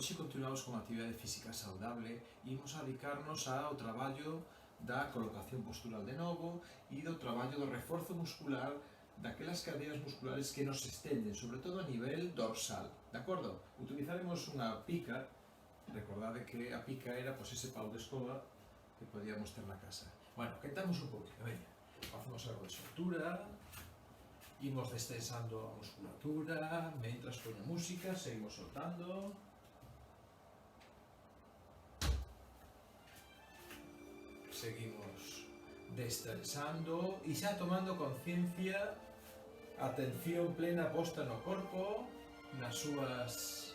Hoxe continuamos con a actividade física saudable e imos a dedicarnos ao traballo da colocación postural de novo e do traballo do reforzo muscular daquelas cadeas musculares que nos estenden, sobre todo a nivel dorsal, de acordo? Utilizaremos unha pica, recordade que a pica era ese pau de escoba que podíamos ter na casa. Bueno, quentamos un pouquinho, veña, facemos algo de soltura, imos destensando a musculatura, mentras poño música, seguimos soltando. Seguimos destensando e xa tomando conciencia, atención plena posta no corpo, nas súas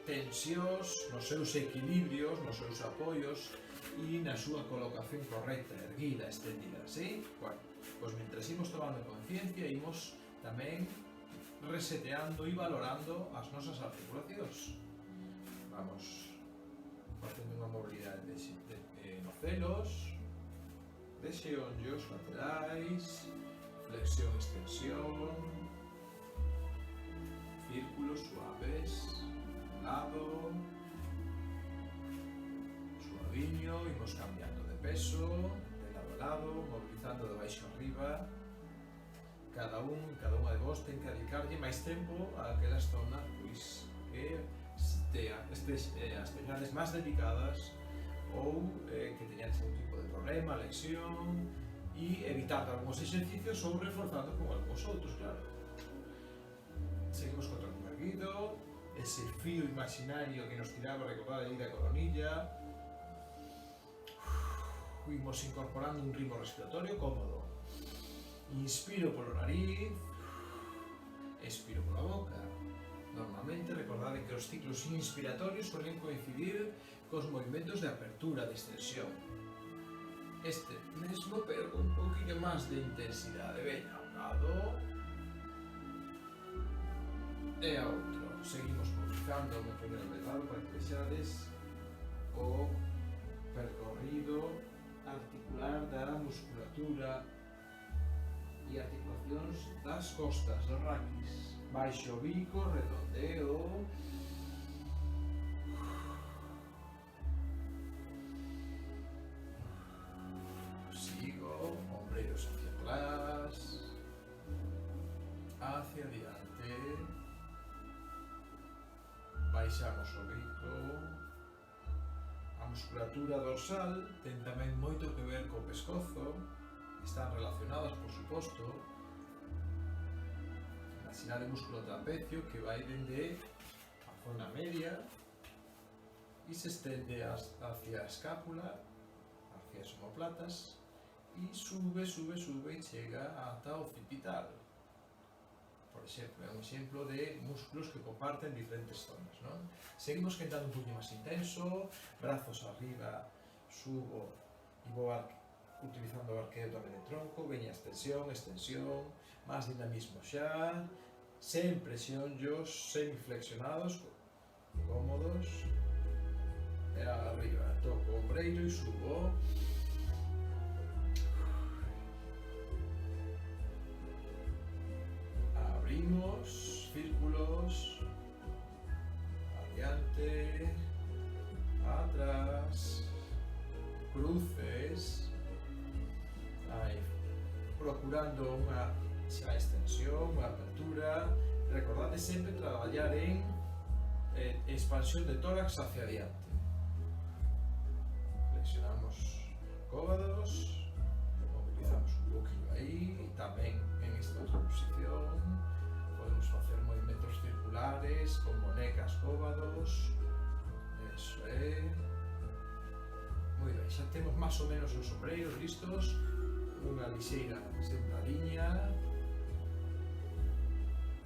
tensións, nos seus equilibrios, nos seus apoios e na súa colocación correcta, erguida, extendida, sí? Bueno, pois mentre imos tomando conciencia, imos tamén reseteando e valorando as nosas articulacións. Vamos facendo unha mobilidade no celos, de xeonllos laterais, flexión, extensión, círculos suaves, lado, suaviño, imos cambiando de peso, de lado a lado, mobilizando de baixo arriba. Cada unha de vos ten que dedicarlle máis tempo a aquelas zonas que as teñades máis dedicadas ou que teñades algún tipo de problema, lesión e evitar algúns exercicios ou reforzando con algúns outros, claro. Seguimos con tronco erguido, ese fío imaginario que nos tiraba, recordad aí da coronilla. Imos incorporando un ritmo respiratorio cómodo. Inspiro polo nariz, expiro pola boca. Normalmente, recordade que os ciclos inspiratorios suelen coincidir cos movimentos de apertura, de extensión. Este mesmo, pero con un poquinho máis de intensidade. Veña, a un lado e a outro. Seguimos movilizando o primeiro de lado para que vexades o percorrido articular da musculatura e articulacións das costas, do raquis. Baixo o bico, redondeo. Sigo, ombreiros hacia atrás, hacia adiante. Baixamos o bico. A musculatura dorsal ten tamén moito que ver co pescozo. Están relacionadas, por suposto. Imaginade o músculo trapecio que vai dende a zona media e se estende hacia a escápula, hacia as omoplatas e sube e chega ata o occipital. Por exemplo, é un exemplo de músculos que comparten diferentes zonas, non? Seguimos quentando un poquinho máis intenso, brazos arriba, subo e vou utilizando o arqueo tamén de tronco, veña extensión, máis dinamismo xa, sempre xeonllos semiflexionados, cómodos, e arriba, toco o ombreiro e subo. Abrimos, círculos, adiante, atrás, cruces, aí, procurando unha xa extensión, unha apertura. Recordade sempre traballar en expansión de tórax hacia adiante. Flexionamos cóbados, mobilizamos un poquinho aí, e tamén en esta outra posición podemos facer movimentos circulares con monecas, cóbados. Eso é. Moi ben, xa temos máis ou menos os ombreiros listos, unha lixeira sentadiña,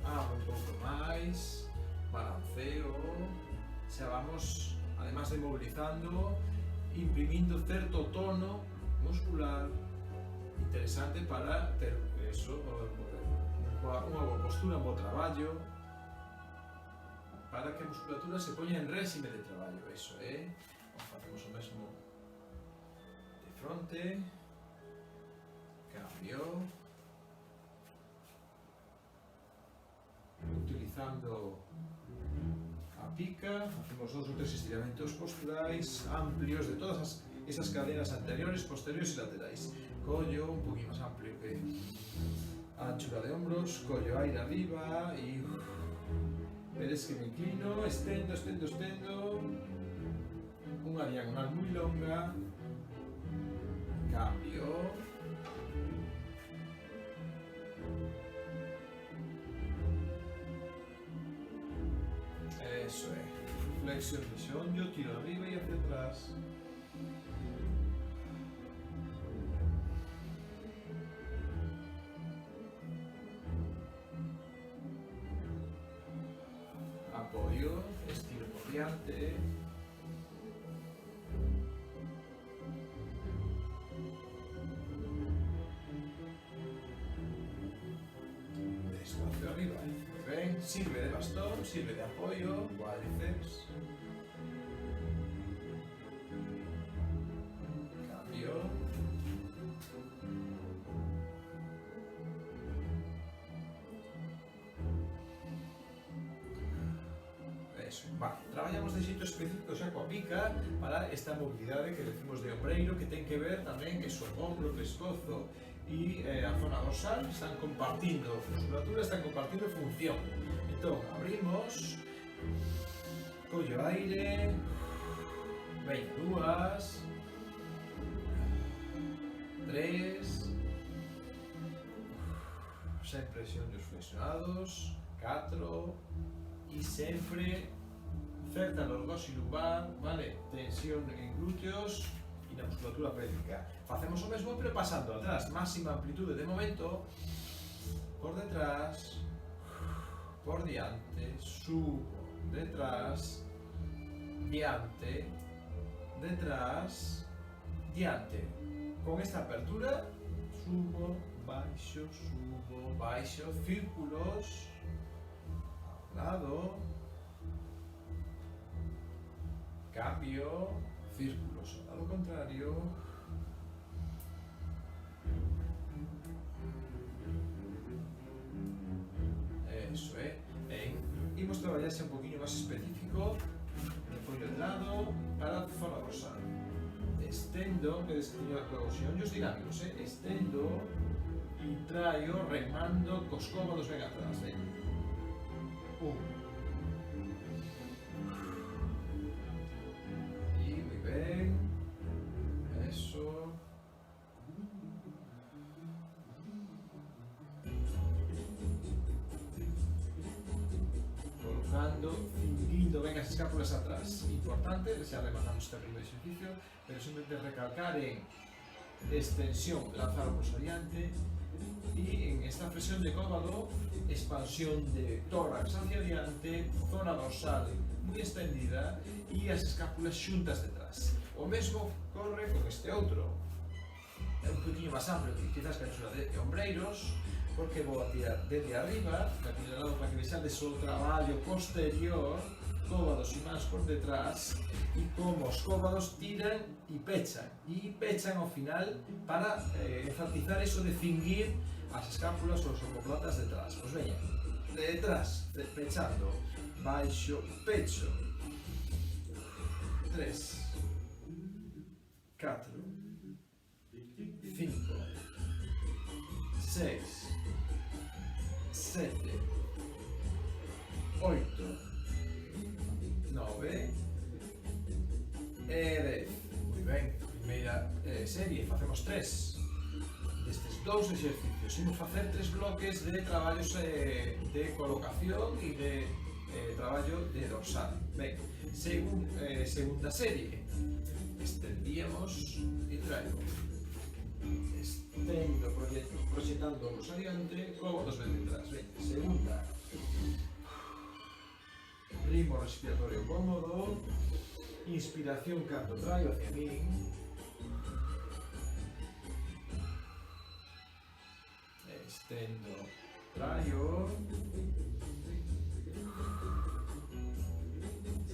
abro un pouco máis, balanceo, xa vamos, además de mobilizando, imprimindo certo tono muscular interesante para ter eso, unha boa postura, un bo traballo, para que a musculatura se poña en réxime de traballo, eso é. Facemos o mesmo de fronte, cambio, utilizando a pica, hacemos 2 ou 3 estiramentos posturais amplios de todas esas cadenas anteriores, posteriores y laterais. Collo un poquito más amplio que anchura de hombros, collo aire arriba y veréis que me inclino, extendo, una diagonal muy longa, cambio, eso es, flexión de shonyo, tiro arriba y hacia atrás. Apoyo, estiro por diante. Despacio arriba. ¿Ven? Sirve de bastón, sirve de apoyo, cuádriceps. Cambio. Eso. Vale, traballamos de xeito específico xa coa pica para esta mobilidade que decimos de ombreiro, que ten que ver tamén eso, ombro, pescozo e a zona dorsal están compartindo musculatura, están compartindo función. Entón, abrimos, collo aire, veña, 2, 3, sempre xeonllos flexionados, 4, e sempre certa lordosis lumbar, vale? Tensión en glúteos e na musculatura pélvica. Facemos o mesmo pero pasando atrás, máxima amplitude de momento, por detrás, por diante, subo, detrás, diante, detrás, diante. Con esta apertura, subo, baixo, círculos, lado, cambio, círculos al lado contrario, eso es. Imos traballarse un poquinho máis específico de collo de lado para a zona dorsal. Estendo, vedes que teño os xeonllos dinámicos, estendo e traio remando cos cómodos ben atrás, ven. 1 y muy bien, eso, colocando, cindindo ben as escápulas atrás, importante, xa rematamos este primeiro exercicio, pero simplemente recalcar en extensión, lanzar o pulso adiante, y en esta flexión de cóbado, expansión de tórax hacia adelante, zona dorsal muy extendida y as escápulas xuntas detrás. O mesmo corre con este outro. É un poquinho máis amplio, quizás que a altura de ombreiros, porque vou a tirar desde arriba, aquí de lado para que vexades o traballo posterior, cóbados e mans por detrás, e como os cóbados tiran e pechan ao final para enfatizar eso de cinguir as escápulas ou os omoplatas detrás. Pois veña, detrás, pechando, baixo, pecho, 3, 4, 5, 6, 7, 8, 9 e 10. Moi ben, primeira serie, facemos 3 destes 2 exercicios. Imos facer 3 bloques de traballos de colocación e de traballo de dorsal. Ben, segunda serie, extendíamos e traemos. Estendo, proxetando os adiante, cómodos ben detrás. Ben, segunda. Ritmo respiratorio cómodo, inspiración cando traio hacia min, extendo, traio,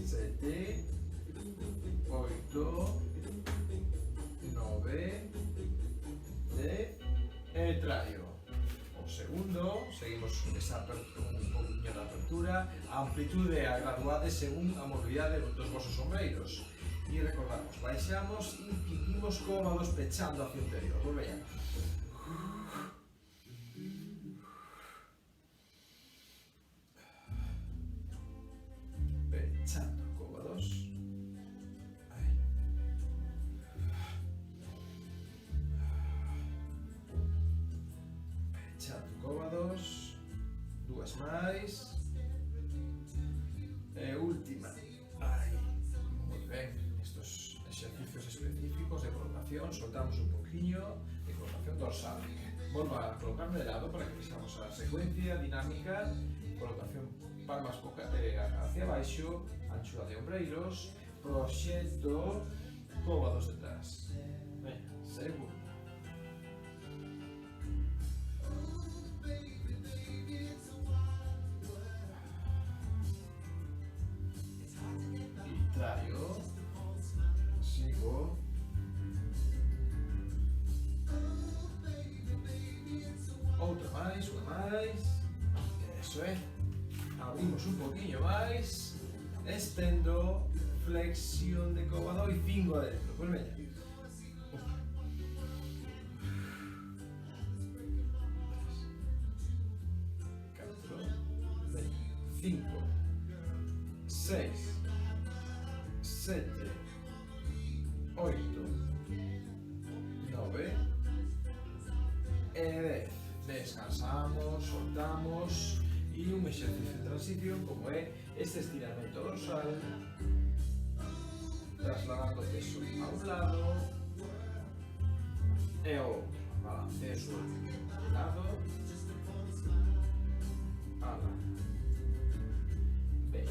7, 8, 9, 10 e traio. O segundo, seguimos esa apertura un pouco poquinho de apertura, a amplitude a graduade según a movilidade dos vosos ombreiros. E recordamos, baixamos e imprimimos cómodos pechando hacia o interior. Pois veña. Pechando cómodos. Aí. Pechando cómodos. Dúas máis. E última. Aí. Moi ben. Estos exercicios específicos de colocación. Soltamos un poquinho de colocación dorsal. Volvo a colocarme de lado para que fixamos a secuencia dinámica. Colocación palmas hacia abaixo, anchura de ombreiros, proxecto, cómodos detrás. Venga, segunda. E traio, sigo. Outra máis, unha máis. Eso é. Abrimos un poquinho máis, estendo, flexión de cóbado e fingo adentro. Pois veña. 5, 6, 7, 8, 9 e 10. Descansamos, soltamos e un exercicio de transición como é este estiramento dorsal, trasladando o peso a un lado e o outro. Balanceo suave de lado a lado. Ben.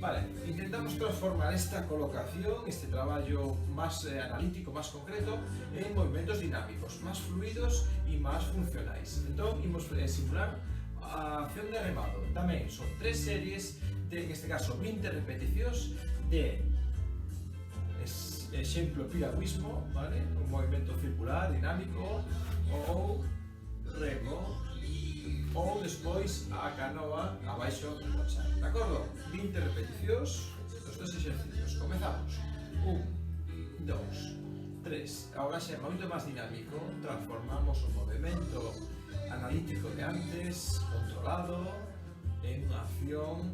Vale, intentamos transformar esta colocación, este traballo máis analítico, máis concreto, en movimentos dinámicos, máis fluidos e máis funcionais. Entón, imos simular a acción de remado. Tamén son 3 series de, en este caso, 20 repeticións de exemplo piragüismo, vale? Un movimento circular, dinámico, ou remo, ou despois a canoa abaixo do cochar, de acordo? 20 repeticións dos 2 exercicios. Comezamos. 1, 2, 3. Agora xa é moito máis dinámico. Transformamos o movimento analítico de antes, controlado, en unha acción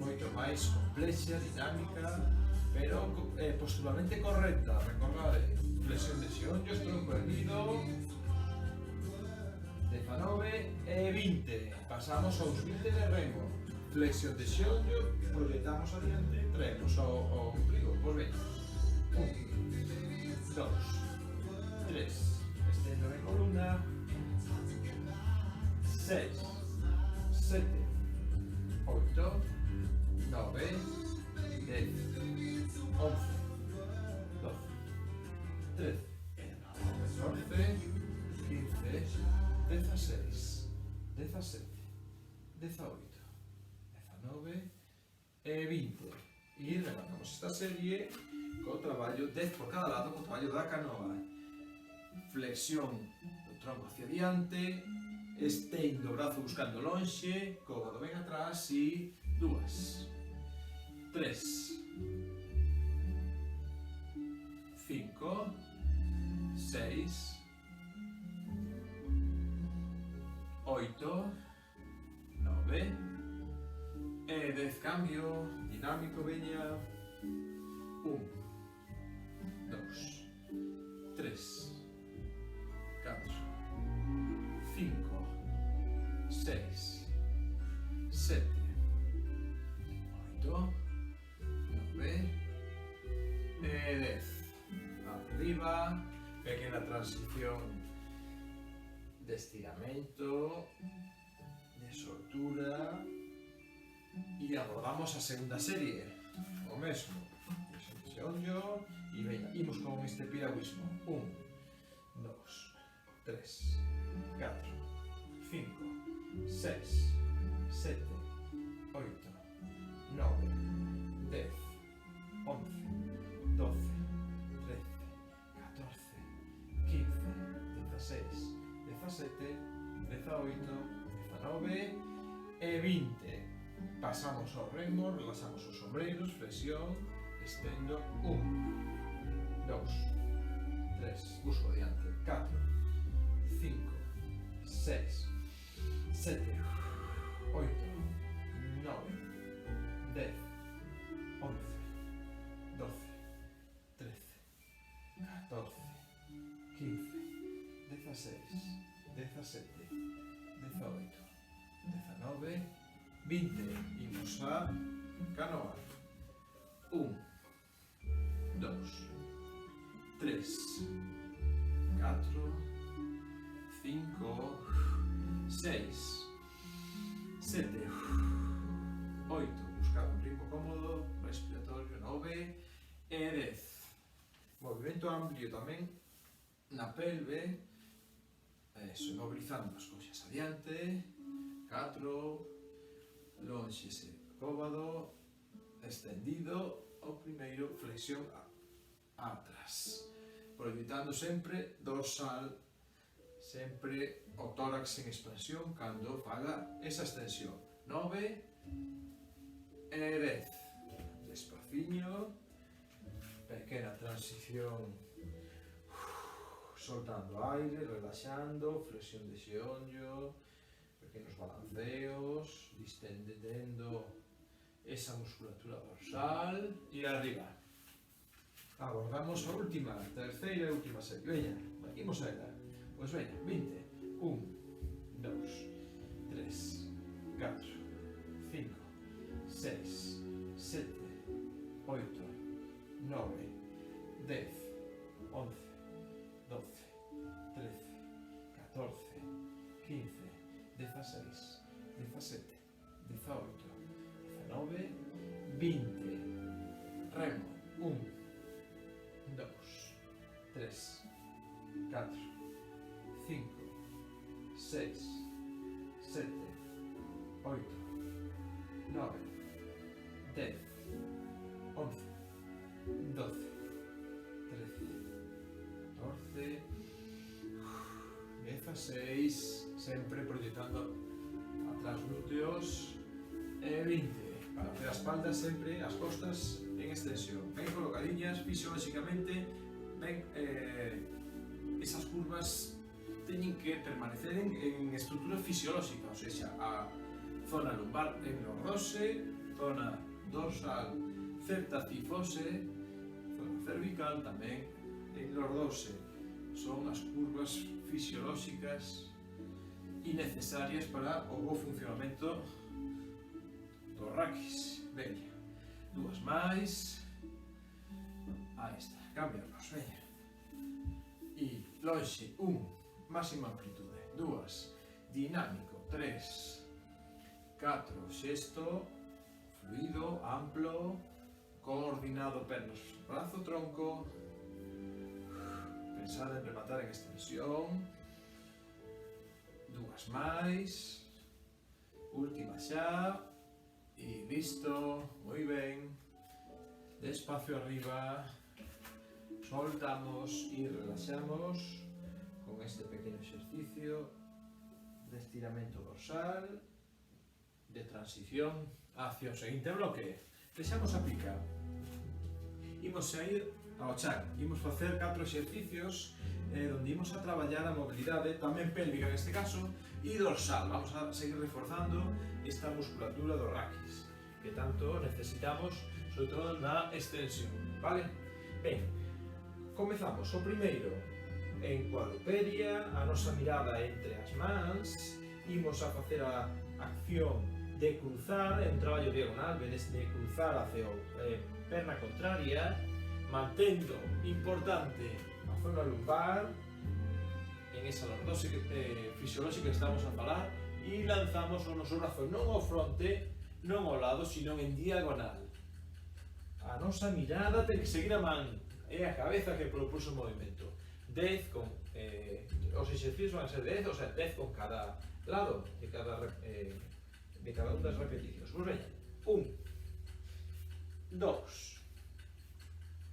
moito máis complexa, dinámica, pero posturalmente correcta. Recordade, flexión de xeonllos, tronco erguido, 19 e 20. Pasamos aos 20 de remo. Flexión de xeonllo, proyectamos adiante, traemos ao ombligo. Pois ben. 1, 2, 3. Estendo de columna. 6, 7, 8, 9, 10, 11, 12, 13, 14, 15, 16, 17, 18, 19 e 20. E rematamos esta serie co traballo 10 por cada lado, co traballo da canoa. Flexión do tronco hacia diante, estendo o brazo buscando lonxe, cómodo ben atrás e 2, 3, 5, 6, 8, 9 e 10. Cambio dinámico, veña. 1, 2, 3, 4, 5, 6, 7, 8, 9 e 10. Arriba, pequena transición de estiramento, de soltura e abordamos a segunda serie. O mesmo, xeonllo e veña, imos con este piragüismo. 1, 2, 3, 4, 5, 6, 7, 8, 9, 10, 11, 12, 13, 14, 15, 16, 17, 18, 19 e 20. Pasamos ao remo, relaxamos os ombreiros, flexión, estendo 1, 2, 3, busco diante, 4, 5, 6, 7, 8, 9, 10, 11, 12, 13, 14, 15, 16, 17, 18, 19, 20. Imos a canoa. 1, 2, 3, 4, 5, 6, 7, 8. Buscar un ritmo cómodo, respiratorio. 9 e 10. Movimento amplio tamén na pelve, mobilizando as coxas adiante. 4, lonxese cóbado, extendido, o primeiro, flexión atrás, proyectando sempre dorsal, sempre o tórax en expansión cando faga esa extensión. 9 e 10. Despaciño, pequena transición, soltando aire, relaxando, flexión de xeonllo, pequenos balanceos, distendendo esa musculatura dorsal e arriba. Abordamos a última, terceira e última serie. Veña, imos a ela. Pois veña, 20. 1, 2, 3, 4, 5, 6, 7, 8, 9, 10, 11, 12, 13, 14, 15, 16, 17, 18, 19, 20. Remo. 1, 2, 3, 4, 5, 6, 7, 8, 9, 10, 11, 12, 13, 14, 16, sempre proyectando atrás glúteos, e 20. Para hacer a espalda sempre, as costas en extensión, ben colocadiñas fisiolóxicamente, ben, esas curvas teñen que permanecer en estructura fisiolóxica, ou seja, a zona lumbar en lordose, zona dorsal certacifose, zona cervical tamén en lordose. Son as curvas fisiolóxicas e necesarias para o bo funcionamento do raquis. Veña, dúas máis. Aí está, cambiamos, veña. E lonxe, 1, máxima amplitude. 2, dinámico. 3, 4, xesto, fluido, amplo, coordinado, pernas, brazo, tronco. Pensar en rematar en extensión. Dúas máis. Última xa. E listo, moi ben. Despacio arriba. Soltamos e relaxamos con este pequeno exercicio de estiramiento dorsal, de transición hacia o seguinte bloque. Deixamos a pica. Imos a ir ao chan. Imos facer 4 exercicios onde imos a traballar a mobilidade, tamén pélvica neste caso, e dorsal. Vamos a seguir reforzando esta musculatura do raquis que tanto necesitamos, sobre todo na extensión, vale? Ben, comezamos o primeiro en cuadrupedia, a nosa mirada entre as mans, imos a facer a acción de cruzar, é un traballo diagonal, vedes, de cruzar hacia a perna contraria, mantendo, importante, a zona lumbar, en esa lordose fisiolóxica que estamos a falar, e lanzamos o noso brazo non ao fronte, non ao lado, sino en diagonal. A nosa mirada ten que seguir a man, é a cabeza que propulsa o movimento. 10 con os exercicios van a ser 10, o sea, 10 con cada lado de cada unha das repeticións. Pois veña, 1, 2,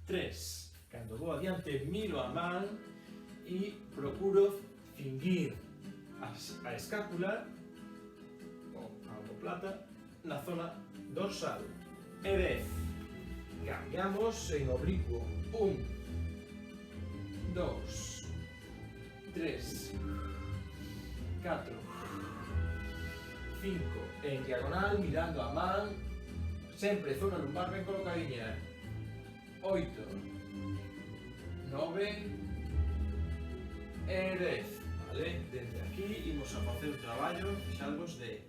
3, cando vou adiante miro a man e procuro cinguir a escápula a omoplata na zona dorsal e 10. Cambiamos en oblicuo. 1, 2, 3, 4, 5. En diagonal, mirando a man. Sempre zona lumbar ben colocadiña. 8, 9 e 10. Vale? Desde aquí imos a facer o traballo, fixadvos, de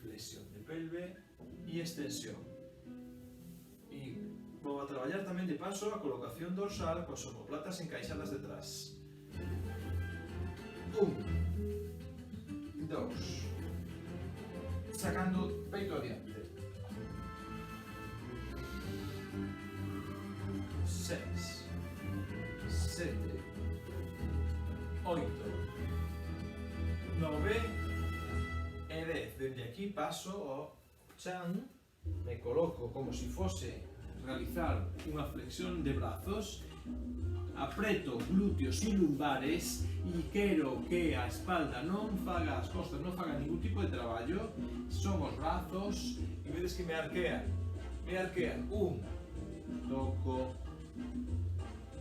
flexión de pelve e extensión. E vou a traballar tamén de paso a colocación dorsal coas omoplatas encaixadas detrás. 1, 2, sacando peito adiante. 6, 7, 8, 9 e 10. Desde aquí paso ao chan, me coloco como se fose realizar unha flexión de brazos, apreto glúteos e lumbares e quero que a espalda non faga, as costas non fagan ningún tipo de traballo. Son os brazos e vedes que me arquean. 1, toco,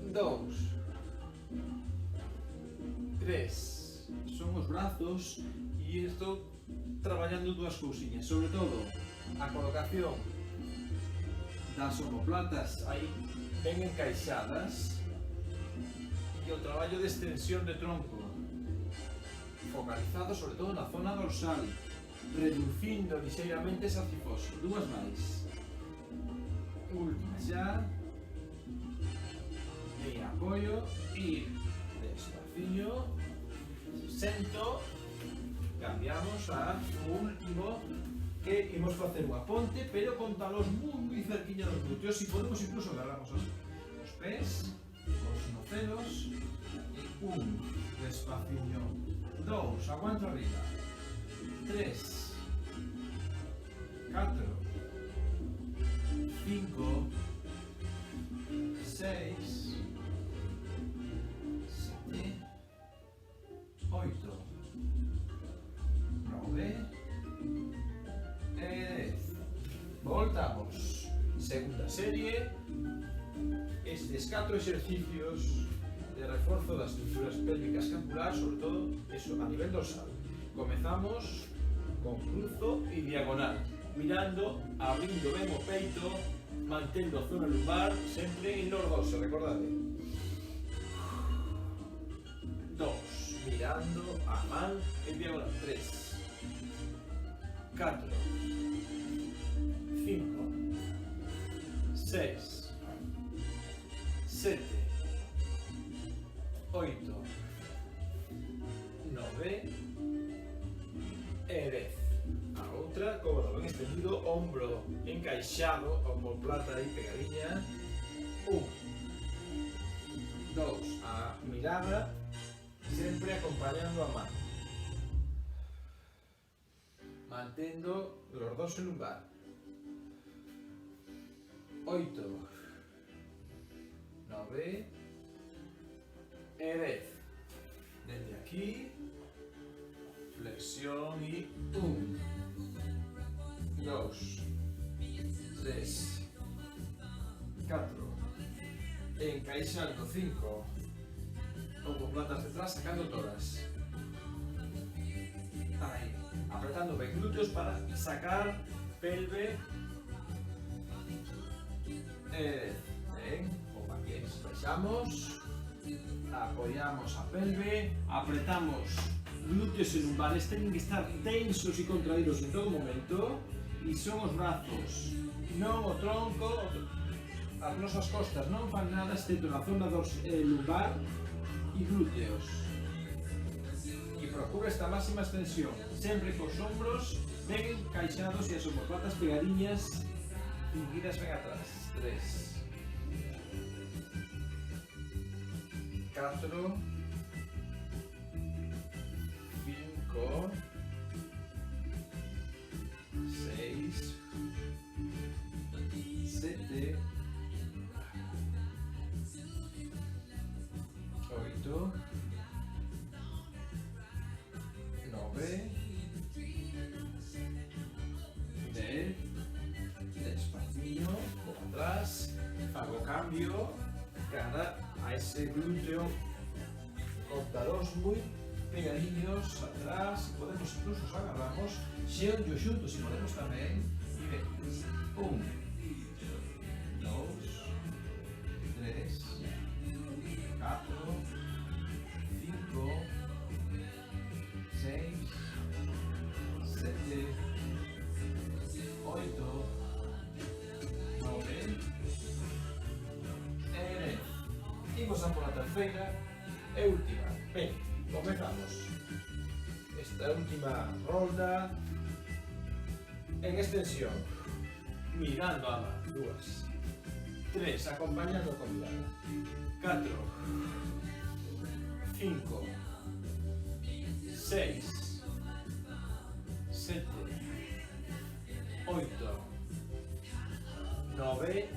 2, 3, son os brazos e estou traballando dúas cousiñas, sobre todo a colocación das omoplatas aí ben encaixadas e o traballo de extensión de tronco focalizado sobre todo na zona dorsal, reducindo lixeiramente esa cifoso. Dúas máis, última xa, e apoio e despaciño, sento, cambiamos a último, que imos facer unha ponte, pero con talos moi cerquiña dos glúteos, e podemos incluso agarramos os pés, os nocelos, e 1, despaciño, 2, aguanto arriba, 3, 4, 5, 6, 7, 8, 9 e 10. Voltamos. Segunda serie. Estes 4 exercicios de reforzo das estructuras pélvicas escapular, sobre todo eso a nivel dorsal. Comezamos con cruzo e diagonal, mirando, abrindo ben o peito, mantendo a zona lumbar sempre en lordoso, recordade. 2, mirando a man en diagonal. 3, 4, 5, 6, 7, 8, 9 e 10. A outra, cómodo, ben extendido, hombro encaixado, omoplata aí pegadiña. 1, 2, a mirada sempre acompañando a mano, mantendo lordoso e lumbar. 8, 9 e 10. Desde aquí, flexión y 1, 2, 3, 4, encaixando 5, omoplatas detrás, sacando todas. Ahí, apretando ben glúteos para sacar pelve. Ben, como aquí baixamos, apoyamos a pelve, apretamos glúteos e lumbares, teñen que estar tensos e contraídos en todo momento, e son os brazos, non o tronco, as nosas costas non fan nada excepto na zona lumbar e glúteos. E procura esta máxima extensión, sempre cos ombros ben encaixados e as omoplatas pegadiñas, fingidas ben atrás. 3, 4, 5, 6, 7, 8, 9 contaros muy pegadiños atrás, si podemos incluso os agarramos, xeonllo xuntos si podemos tamén, e veis, 1, 2, 3, 4, 5, 6, 7, 8, 9, e 10. Imos a por a terceira e última. Ben, comezamos esta última rolda en extensión, mirando a mar, 2, 3, acompañando con mirada, 4, 5, 6, 7, 8, 9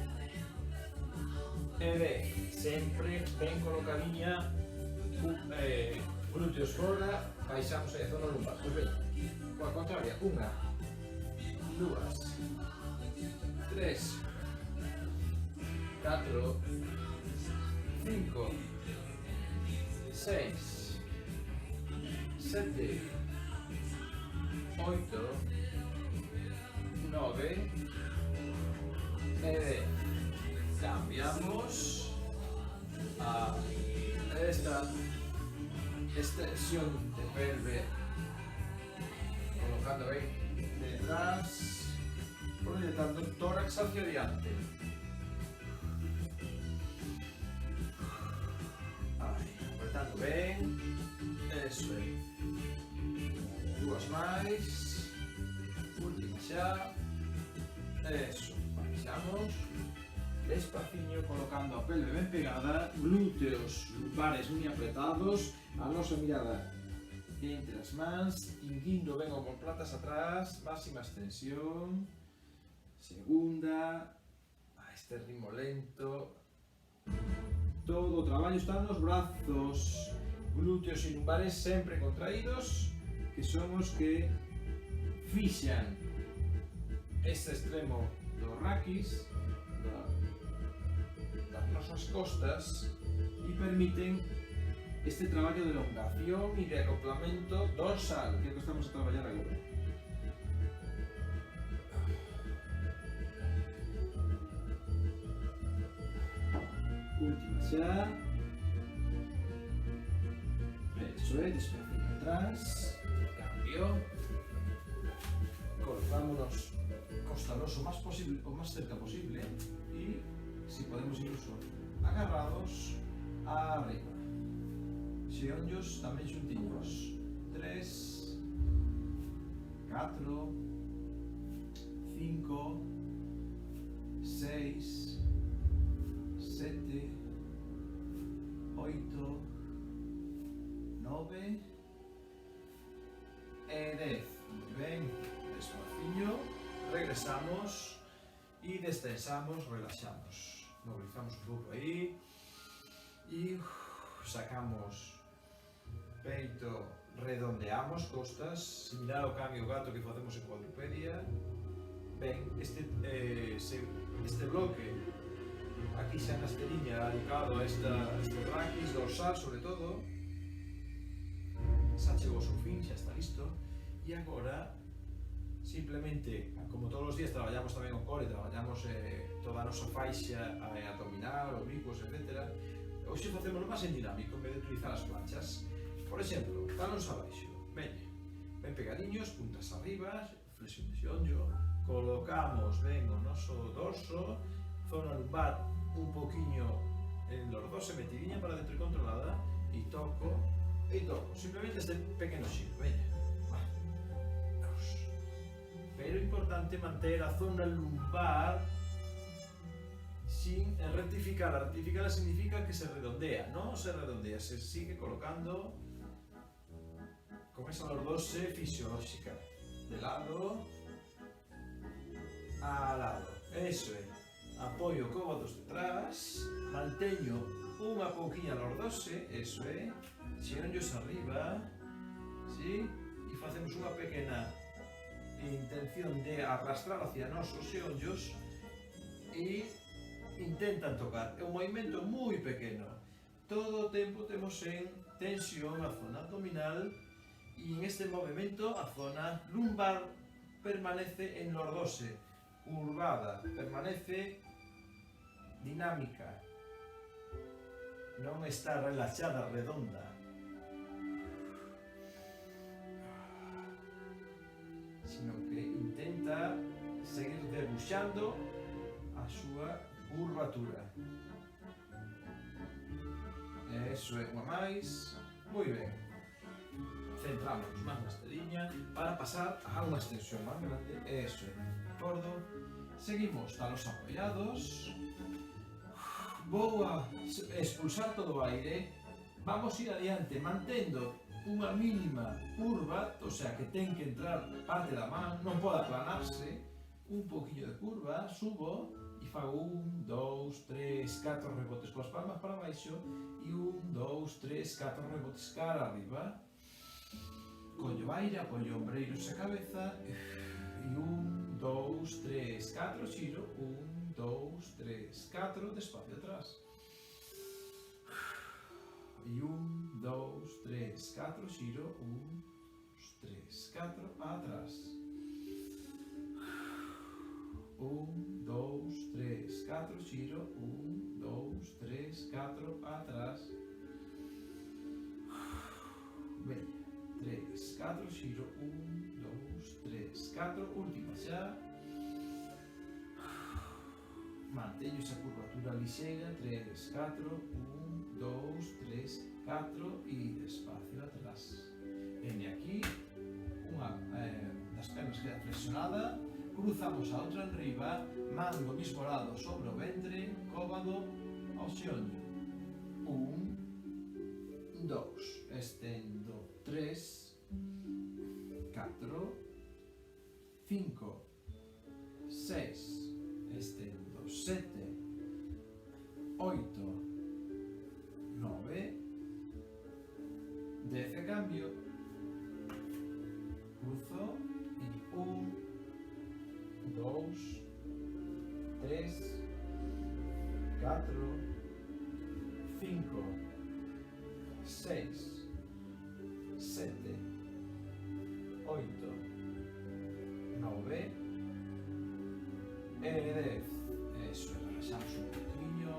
e 10. Sempre ben colocadiña, glúteos fora, baixamos a zona lumbar. Pois ben, coa contraria, 1, 2, 3, 4, 5, 6, 7, 8, 9 e 10. Cambiamos a esta extensión de pelve, colocando ben detrás, proyectando el tórax hacia adelante. Apretando ben, eso é. 2 máis, última xa, eso, baixamos, despaciño, colocando a pelve ben pegada, glúteos lumbares moi apretados, a nosa mirada entre as mans, inguindo ben o omoplatas atrás, máxima extensión, segunda, a este ritmo lento, todo o traballo está nos brazos, glúteos e lumbares sempre contraídos, que son os que fixan este extremo do raquis, das nosas costas, e permiten este traballo de elongación e de acoplamento dorsal, que é o que estamos a traballar agora. Última xa. Eso é, despacio atrás, cambio. Colocámonos costanos o máis cerca posible e, si podemos incluso, agarrados arriba. Xeonllos tamén xuntiños. 3, 4, 5, 6, 7, 8, 9 e 10. Moi ben, despaciño, regresamos e destensamos, relaxamos. Movilizamos un pouco aí e sacamos peito, redondeamos costas, similar ao cambio gato que facemos en cuadrupedia. Ben, este bloque aquí xa na esteriña dedicado a este raquis dorsal sobre todo, xa chegou ao seu fin, xa está listo, e agora simplemente, como todos os días traballamos tamén o core, traballamos toda a nosa faixa abdominal, oblicuos, etc. Hoxe facemos máis en dinámico, en vez de utilizar as planchas. Por exemplo, talóns abaixo, ben pegadiños, puntas arriba, flexión de xeonllo, colocamos ben o noso dorso, zona lumbar un poquinho en los dos, metidinha para dentro e controlada, e toco, simplemente este pequeno xiro, veña, pero é importante manter a zona lumbar sin rectificar. Rectificar significa que se redondea, non se redondea, se sigue colocando con esa lordose fisiolóxica, de lado a lado, eso é. Apoio cómodos detrás, manteño unha pouquiña lordose, eso é, xeonllos arriba, ¿sí? E facemos unha pequena intención de arrastrar hacia nosos xeonllos e intentan tocar. É un movimento moi pequeno. todo o tempo temos en tensión a zona abdominal e en este movimento a zona lumbar permanece en lordose, curvada, permanece dinámica, non está relaxada, redonda. Sino que intenta seguir debuxando a súa curvatura. Eso é unha máis. Moi ben. Centramos máis nesta liña para pasar a unha extensión máis grande. Eso é. Acordo. Seguimos talos apoiados. Vou a expulsar todo o aire. Vamos ir adiante mantendo unha mínima curva, o sea que ten que entrar parte da man, non pode aplanarse, un poquinho de curva, subo e fago 1, 2, 3, 4 rebotes coas palmas para baixo e 1, 2, 3, 4 rebotes cara arriba. Collo aire, apoio ombreiros a cabeza e 1, 2, 3, 4, xiro, 1, 2, 3, 4, despacio atrás. E 1, 2, 3, 4, xiro, 1, 2, 3, 4, atrás. 1, 2, 3, 4, xiro, 1, 2, 3, 4, atrás. Ben, 3, 4, xiro, 1, 2, 3, 4, última xa. Manteño esa curvatura lixeira, 3, 4, 1, 2, 3, 4 e despacio atrás. Vene aquí, unha das pernas queda flexionada, cruzamos a outra enriba, man do mismo lado sobre o ventre, cóbado ao xeonllo. 1, 2, estendo 3, 4, 5, 6, estendo 7, 8, 9, 10 e cambio, cruzo e 1, 2, 3, 4, 5, 6, 7, 8, 9 e 10. Eso, relaxamos un poquinho.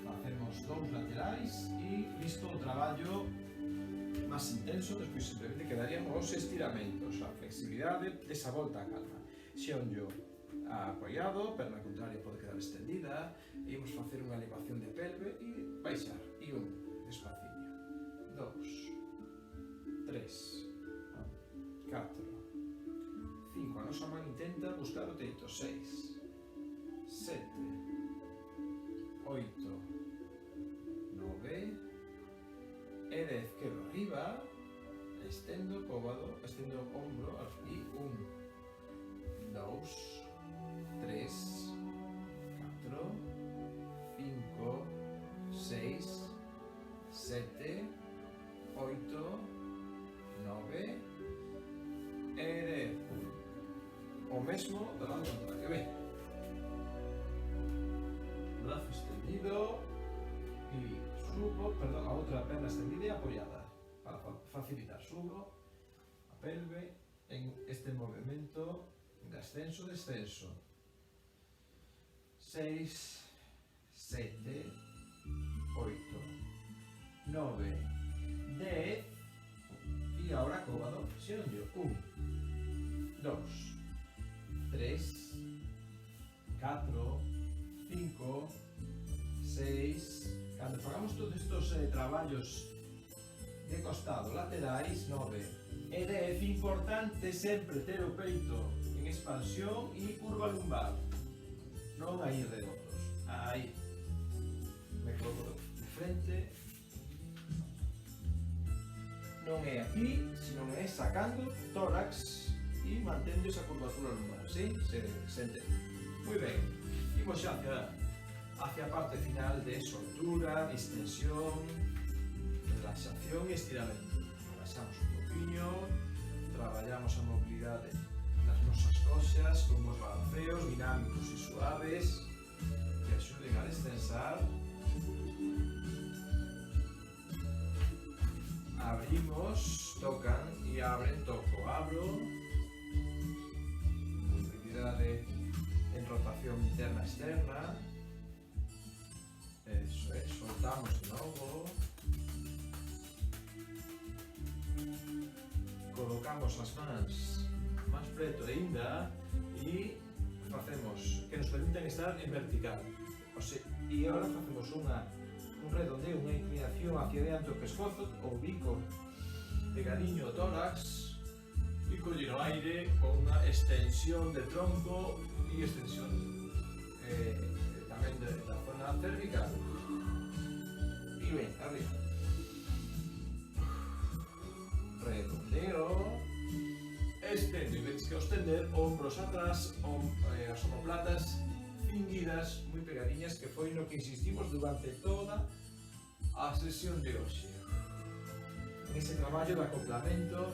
Facemos dous laterais e listo o traballo máis intenso. Despois simplemente quedarían os estiramentos, a flexibilidade desa volta á calma. Xeonllo apoiado, perna contraria pode quedar extendida, e imos facer unha elevación de pelve e baixar. E 1, despaciño, 2, 3, 4, 5, a nosa man intenta buscar o teito, 6, 7, 8, 9 e 10, quedo arriba, estendo cóbado, estendo ombro e 1, 2, 3, 4, 5, 6, 7, 8, 9 e 10. O mesmo do lado contrario. Ben, brazo extendido e subo, perdón, a outra perna extendida e apoiada para facilitar. Subo a pelve en este movimento de ascenso-descenso. 6, 7, 8, 9, 10 e agora cóbado, xeonllo. 1, 2, 3, 4, 5, 6. Cando fagamos todos estos traballos de costado, laterais, 9 e 10, importante sempre ter o peito en expansión e curva lumbar, non aí redondos, aí me coloco de frente, non é aquí, sino é sacando tórax e mantendo esa curvatura lumbar, ¿sí? Se entende. Moi ben, imos xa hacia a parte final de soltura, distensión, relaxación e estiramento. Relaxamos un poquinho, traballamos a mobilidade nas nosas coxas con os balanceos dinámicos e suaves que axuden a destensar. Abrimos, tocan e abren, toco, abro. Movilidade en rotación interna e externa. Eso é, soltamos de novo. Colocamos as mans máis preto aínda e facemos que nos permiten estar en vertical. E agora facemos un redondeo, unha inclinación hacia diante do pescozo, o bico pegadiño ao tórax e coller o aire con unha extensión de tronco e extensión tamén da zona cervical. E ben, arriba. Redondeo. Estendo, e veis que ao estender, ombros atrás, as omoplatas cinguidas, moi pegadiñas, que foi no que insistimos durante toda a sesión de hoxe. Ese traballo de acoplamento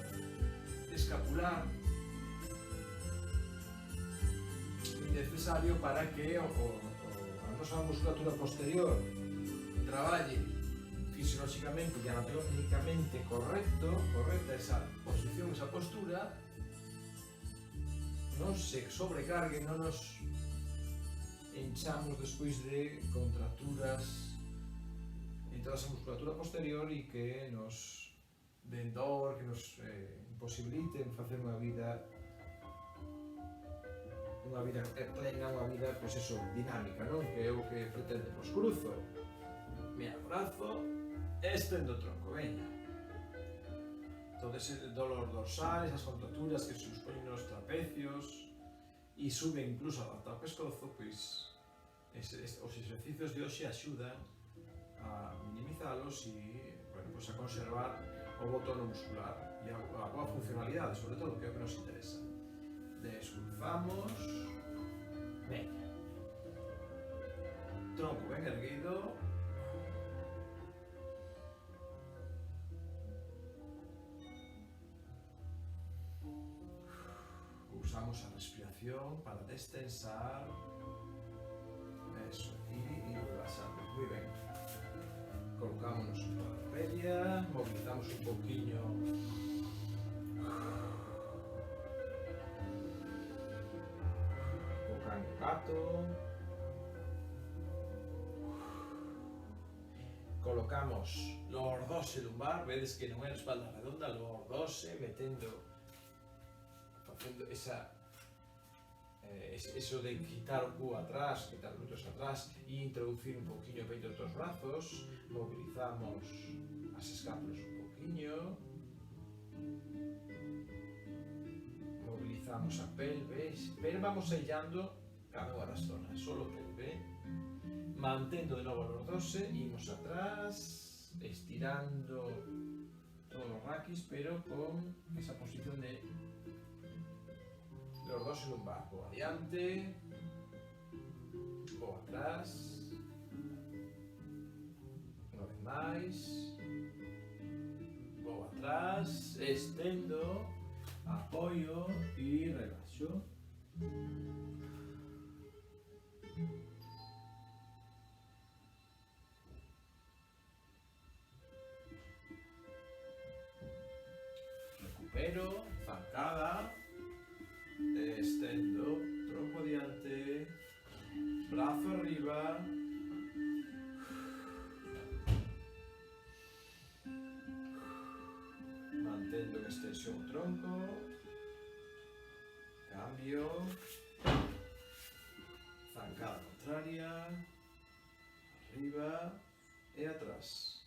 escapular necesario para que a nosa musculatura posterior traballe fisiolóxicamente e anatómicamente correcta esa posición, esa postura, non se sobrecargue, non nos enchamos despois de contracturas en toda esa musculatura posterior e que nos den dor, que nos imposibiliten facer unha vida plena, unha vida, pois eso, dinámica, non? Que é o que pretendemos. Cruzo, me abrazo, estendo o tronco, veña. Todo ese dolor dorsal, esas contracturas que se exponen nos trapecios e suben incluso ata o pescozo, pois os exercicios de hoxe axudan a minimizalos e, bueno, pois a conservar o bo tono muscular e a boa funcionalidade, sobre todo, que é o que nos interesa. Descruzamos, veña, tronco ben erguido, usamos a respiración para destensar, eso, y relaxando, moi ben. Colocámonos en toda a media, movilizamos un poquinho o cancato, colocamos lordose lumbar, vedes que non é a espalda redonda, lordose, facendo eso de quitar o cu atrás, quitar os glúteos atrás e introducir un poquinho o peito dos brazos, movilizamos as escápulas un poquinho, movilizamos a pelve, pero vamos sellando cada unha das zonas, solo pelve, mantendo de novo os 12, imos atrás, estirando todos os raquis, pero con esa posición de lordose lumbar, vou adiante, vou atrás, unha vez máis, vou atrás, estendo, apoio e relaxo. Recupero, zancada, estendo, tronco adiante, brazo arriba, mantendo en extensión o tronco, cambio, zancada contraria, arriba e atrás.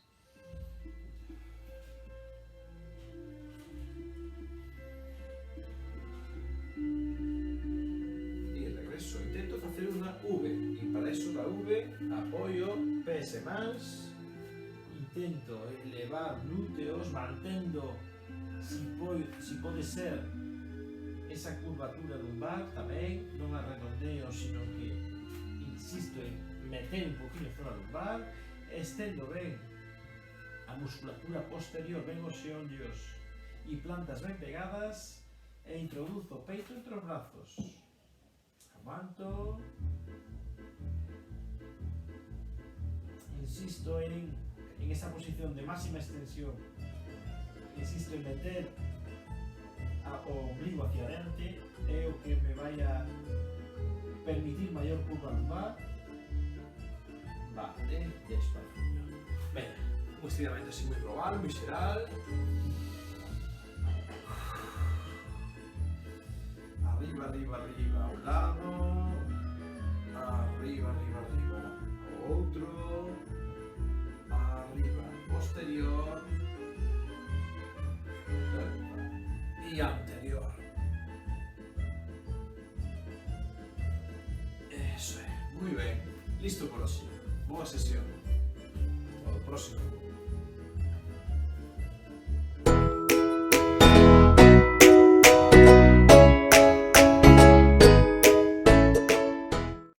Intento facer unha V e para iso da V apoio pés e mans, intento elevar glúteos mantendo, si pode ser, esa curvatura lumbar tamén, non a redondeo, sino que insisto en meter un poquinho zona lumbar, estendo ben a musculatura posterior, ben os xeonllos e plantas ben pegadas e introduzo o peito entre os brazos. Aguanto. Insisto en esa posición de máxima extensión. Insisto en meter o ombligo hacia adelante, é o que me vai a permitir maior curva lumbar. Vale, despacio. Venga, un estiramiento así muy global, muy xeral. Arriba, arriba, arriba, a un lado. Arriba, arriba, arriba, a outro. Arriba, posterior. Y anterior. Eso es, muy bien. Listo por hoy. Boa sesión. Hasta o próximo.